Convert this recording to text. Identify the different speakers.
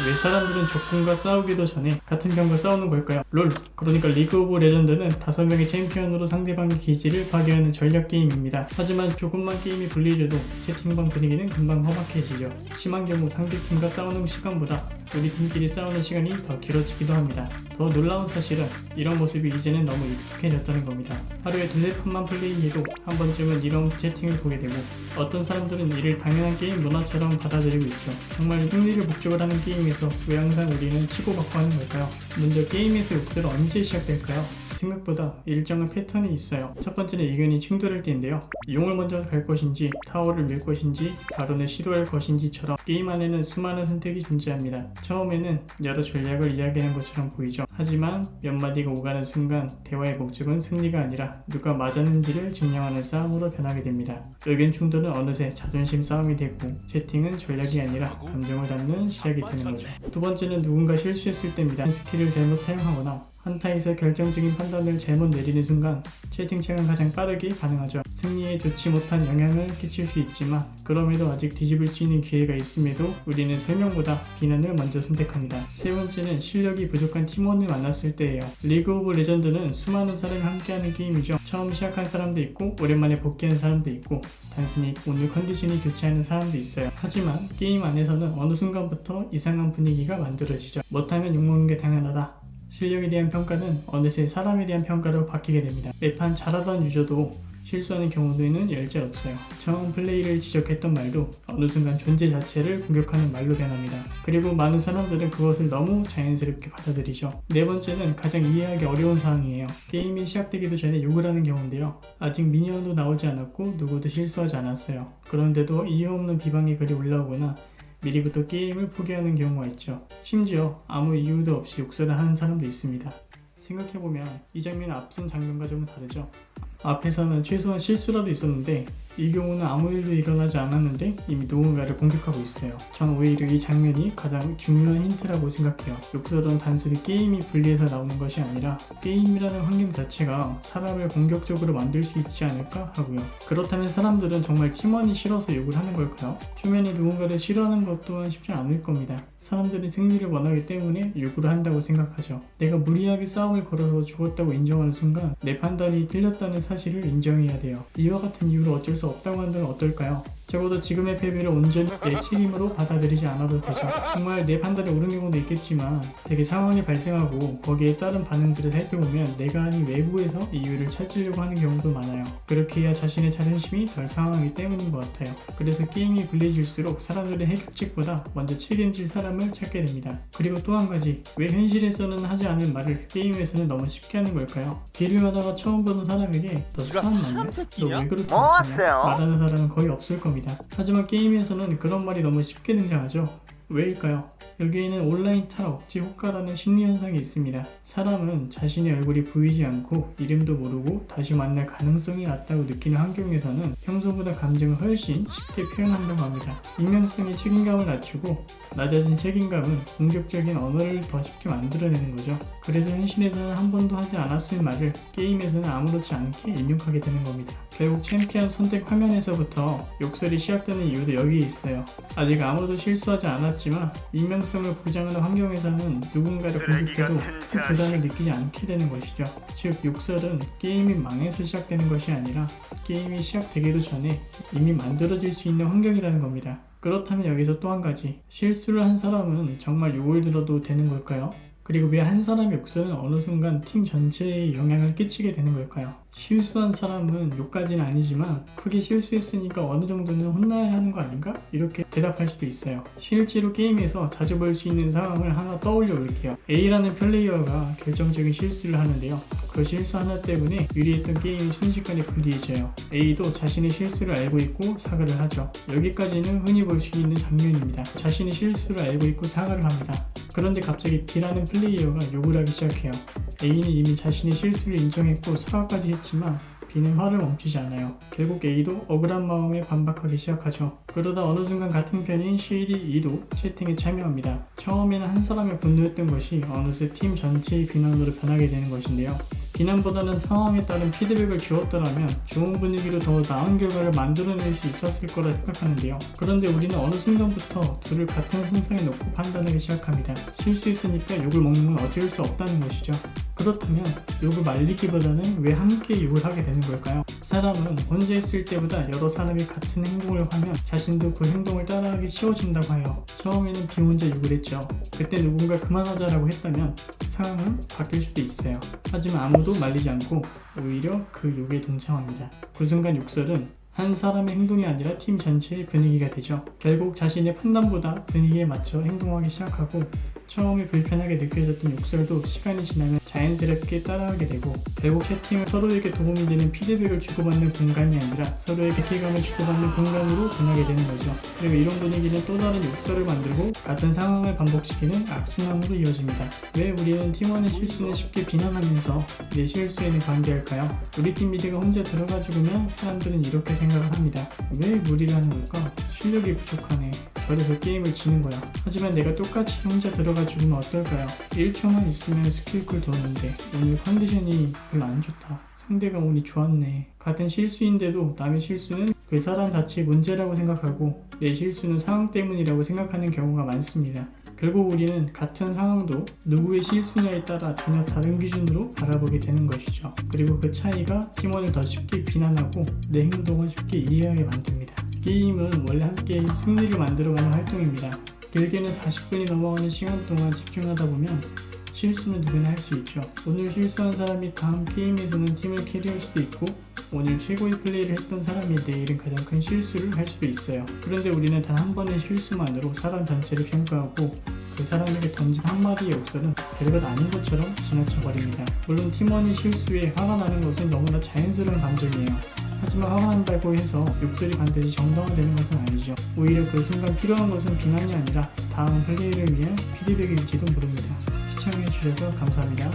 Speaker 1: 왜 사람들은 적군과 싸우기도 전에 같은 병과 싸우는 걸까요? 롤, 그러니까 리그 오브 레전드는 5명의 챔피언으로 상대방의 기지를 파괴하는 전략 게임입니다. 하지만 조금만 게임이 불리해져도 채팅방 분위기는 금방 험악해지죠. 심한 경우 상대팀과 싸우는 시간보다 우리 팀끼리 싸우는 시간이 더 길어지기도 합니다. 더 놀라운 사실은 이런 모습이 이제는 너무 익숙해졌다는 겁니다. 하루에 두세 판만 플레이해도 한 번쯤은 이런 채팅을 보게 되고 어떤 사람들은 이를 당연한 게임 문화처럼 받아들이고 있죠. 정말 흥미를 목적으로 하는 게임에서 왜 항상 우리는 치고받고 하는 걸까요? 먼저 게임에서 욕설은 언제 시작될까요? 생각보다 일정한 패턴이 있어요. 첫 번째는 의견이 충돌할 때인데요. 용을 먼저 갈 것인지 타워를 밀 것인지 발언을 시도할 것인지처럼 게임 안에는 수많은 선택이 존재합니다. 처음에는 여러 전략을 이야기하는 것처럼 보이죠. 하지만 몇 마디가 오가는 순간 대화의 목적은 승리가 아니라 누가 맞았는지를 증명하는 싸움으로 변하게 됩니다. 의견 충돌은 어느새 자존심 싸움이 되고 채팅은 전략이 아니라 감정을 담는 시작이 되는 거죠. 두 번째는 누군가 실수했을 때입니다. 스킬을 잘못 사용하거나 한타에서 결정적인 판단을 잘못 내리는 순간 채팅창은 가장 빠르게 반응하죠. 승리에 좋지 못한 영향을 끼칠 수 있지만 그럼에도 아직 뒤집을 수 있는 기회가 있음에도 우리는 설명보다 비난을 먼저 선택합니다. 세 번째는 실력이 부족한 팀원을 만났을 때예요. 리그 오브 레전드는 수많은 사람이 함께하는 게임이죠. 처음 시작한 사람도 있고 오랜만에 복귀한 사람도 있고 단순히 오늘 컨디션이 좋지 않은 사람도 있어요. 하지만 게임 안에서는 어느 순간부터 이상한 분위기가 만들어지죠. 못하면 욕먹는 게 당연하다. 실력에 대한 평가는 어느새 사람에 대한 평가로 바뀌게 됩니다. 매판 잘하던 유저도 실수하는 경우에는 열절없어요. 처음 플레이를 지적했던 말도 어느 순간 존재 자체를 공격하는 말로 변합니다. 그리고 많은 사람들은 그것을 너무 자연스럽게 받아들이죠. 네 번째는 가장 이해하기 어려운 사항이에요. 게임이 시작되기도 전에 욕을 하는 경우인데요. 아직 미니언도 나오지 않았고 누구도 실수하지 않았어요. 그런데도 이유 없는 비방의 글이 올라오거나 미리부터 게임을 포기하는 경우가 있죠. 심지어 아무 이유도 없이 욕설을 하는 사람도 있습니다. 생각해보면 이 장면은 앞선 장면과 조금 다르죠. 앞에서는 최소한 실수라도 있었는데 이 경우는 아무 일도 일어나지 않았는데 이미 누군가를 공격하고 있어요. 전 오히려 이 장면이 가장 중요한 힌트라고 생각해요. 욕설은 단순히 게임이 불리해서 나오는 것이 아니라 게임이라는 환경 자체가 사람을 공격적으로 만들 수 있지 않을까 하고요. 그렇다면 사람들은 정말 팀원이 싫어서 욕을 하는 걸까요? 초면에 누군가를 싫어하는 것 또한 쉽지 않을 겁니다. 사람들이 승리를 원하기 때문에 요구를 한다고 생각하죠. 내가 무리하게 싸움을 걸어서 죽었다고 인정하는 순간 내 판단이 틀렸다는 사실을 인정해야 돼요. 이와 같은 이유로 어쩔 수 없다고 한다면 어떨까요? 적어도 지금의 패배를 온전히 내 책임으로 받아들이지 않아도 되죠. 정말 내 판단이 옳은 경우도 있겠지만 되게 상황이 발생하고 거기에 따른 반응들을 살펴보면 내가 아닌 외부에서 이유를 찾으려고 하는 경우도 많아요. 그렇게 해야 자신의 자존심이 덜 상하기 때문인 것 같아요. 그래서 게임이 불리해질수록 사람들의 해결책보다 먼저 책임질 사람을 찾게 됩니다. 그리고 또 한 가지, 왜 현실에서는 하지 않은 말을 게임에서는 너무 쉽게 하는 걸까요? 길을 가다가 처음 보는 사람에게 너 사람 맞냐? 너 왜 그렇게 못하냐? 말하는 사람은 거의 없을 겁니다. 하지만 게임에서는 그런 말이 너무 쉽게 등장하죠. 왜일까요? 여기에는 온라인 탈 억지 효과라는 심리 현상이 있습니다. 사람은 자신의 얼굴이 보이지 않고 이름도 모르고 다시 만날 가능성이 낮다고 느끼는 환경에서는 평소보다 감정을 훨씬 쉽게 표현한다고 합니다. 익명성이 책임감을 낮추고 낮아진 책임감은 공격적인 언어를 더 쉽게 만들어내는 거죠. 그래서 현실에서는 한 번도 하지 않았을 말을 게임에서는 아무렇지 않게 입력하게 되는 겁니다. 결국 챔피언 선택 화면에서부터 욕설이 시작되는 이유도 여기에 있어요. 아직 아무도 실수하지 않았지만 익명성을 보장하는 환경에서는 누군가를 공격해도 큰 부담을 느끼지 않게 되는 것이죠. 즉 욕설은 게임이 망해서 시작되는 것이 아니라 게임이 시작되기도 전에 이미 만들어질 수 있는 환경이라는 겁니다. 그렇다면 여기서 또 한 가지, 실수를 한 사람은 정말 욕을 들어도 되는 걸까요? 그리고 왜 한 사람의 욕설은 어느 순간 팀 전체에 영향을 끼치게 되는 걸까요? 실수한 사람은 욕까지는 아니지만 크게 실수했으니까 어느 정도는 혼나야 하는 거 아닌가? 이렇게 대답할 수도 있어요. 실제로 게임에서 자주 볼 수 있는 상황을 하나 떠올려 볼게요. A라는 플레이어가 결정적인 실수를 하는데요. 그 실수 하나 때문에 유리했던 게임이 순식간에 불리해져요. A도 자신의 실수를 알고 있고 사과를 하죠. 여기까지는 흔히 볼 수 있는 장면입니다. 자신의 실수를 알고 있고 사과를 합니다. 그런데 갑자기 B라는 플레이어가 욕을 하기 시작해요. A는 이미 자신의 실수를 인정했고 사과까지 했지만 B는 화를 멈추지 않아요. 결국 A도 억울한 마음에 반박하기 시작하죠. 그러다 어느 순간 같은 편인 CD, E도 채팅에 참여합니다. 처음에는 한 사람의 분노였던 것이 어느새 팀 전체의 비난으로 변하게 되는 것인데요. 비난보다는 상황에 따른 피드백을 주었더라면 좋은 분위기로 더 나은 결과를 만들어낼 수 있었을 거라 생각하는데요. 그런데 우리는 어느 순간부터 둘을 같은 선상에 놓고 판단하기 시작합니다. 실수했으니까 욕을 먹는 건 어쩔 수 없다는 것이죠. 그렇다면 욕을 말리기보다는 왜 함께 욕을 하게 되는 걸까요? 사람은 혼자 있을 때보다 여러 사람이 같은 행동을 하면 자신도 그 행동을 따라하기 쉬워진다고 해요. 처음에는 비혼자 욕을 했죠. 그때 누군가 그만하자라고 했다면 상황은 바뀔 수도 있어요. 하지만 아무도 말리지 않고 오히려 그 욕에 동참합니다. 그 순간 욕설은 한 사람의 행동이 아니라 팀 전체의 분위기가 되죠. 결국 자신의 판단보다 분위기에 맞춰 행동하기 시작하고 처음에 불편하게 느껴졌던 욕설도 시간이 지나면 자연스럽게 따라하게 되고 결국 채팅은 서로에게 도움이 되는 피드백을 주고받는 공간이 아니라 서로에게 피감을 주고받는 공간으로 변하게 되는 거죠. 그리고 이런 분위기는 또 다른 욕설을 만들고 같은 상황을 반복시키는 악순환으로 이어집니다. 왜 우리는 팀원의 실수는 쉽게 비난하면서 내 실수에는 관대할까요? 우리 팀 미드가 혼자 들어가 죽으면 사람들은 이렇게 생각을 합니다. 왜 무리를 하는 걸까? 실력이 부족하네. 저래서 게임을 지는 거야. 하지만 내가 똑같이 혼자 들어가 죽으면 어떨까요? 1초만 있으면 스킬쿨 도는데 오늘 컨디션이 별로 안 좋다. 상대가 운이 좋았네. 같은 실수인데도 남의 실수는 그 사람 자체의 문제라고 생각하고 내 실수는 상황 때문이라고 생각하는 경우가 많습니다. 결국 우리는 같은 상황도 누구의 실수냐에 따라 전혀 다른 기준으로 바라보게 되는 것이죠. 그리고 그 차이가 팀원을 더 쉽게 비난하고 내 행동을 쉽게 이해하게 만듭니다. 게임은 원래 함께 승리를 만들어가는 활동입니다. 길게는 40분이 넘어가는 시간 동안 집중하다 보면 실수는 누구나 할 수 있죠. 오늘 실수한 사람이 다음 게임에서는 팀을 캐리할 수도 있고 오늘 최고의 플레이를 했던 사람이 내일은 가장 큰 실수를 할 수도 있어요. 그런데 우리는 단 한 번의 실수만으로 사람 전체를 평가하고 그 사람에게 던진 한마디의 욕설은 별것 아닌 것처럼 지나쳐버립니다. 물론 팀원이 실수에 화가 나는 것은 너무나 자연스러운 감정이에요. 하지만 화가 난다고 해서 욕설이 반드시 정당화되는 것은 아니죠. 오히려 그 순간 필요한 것은 비난이 아니라 다음 플레이를 위한 피드백일지도 모릅니다. 시청해주셔서 감사합니다.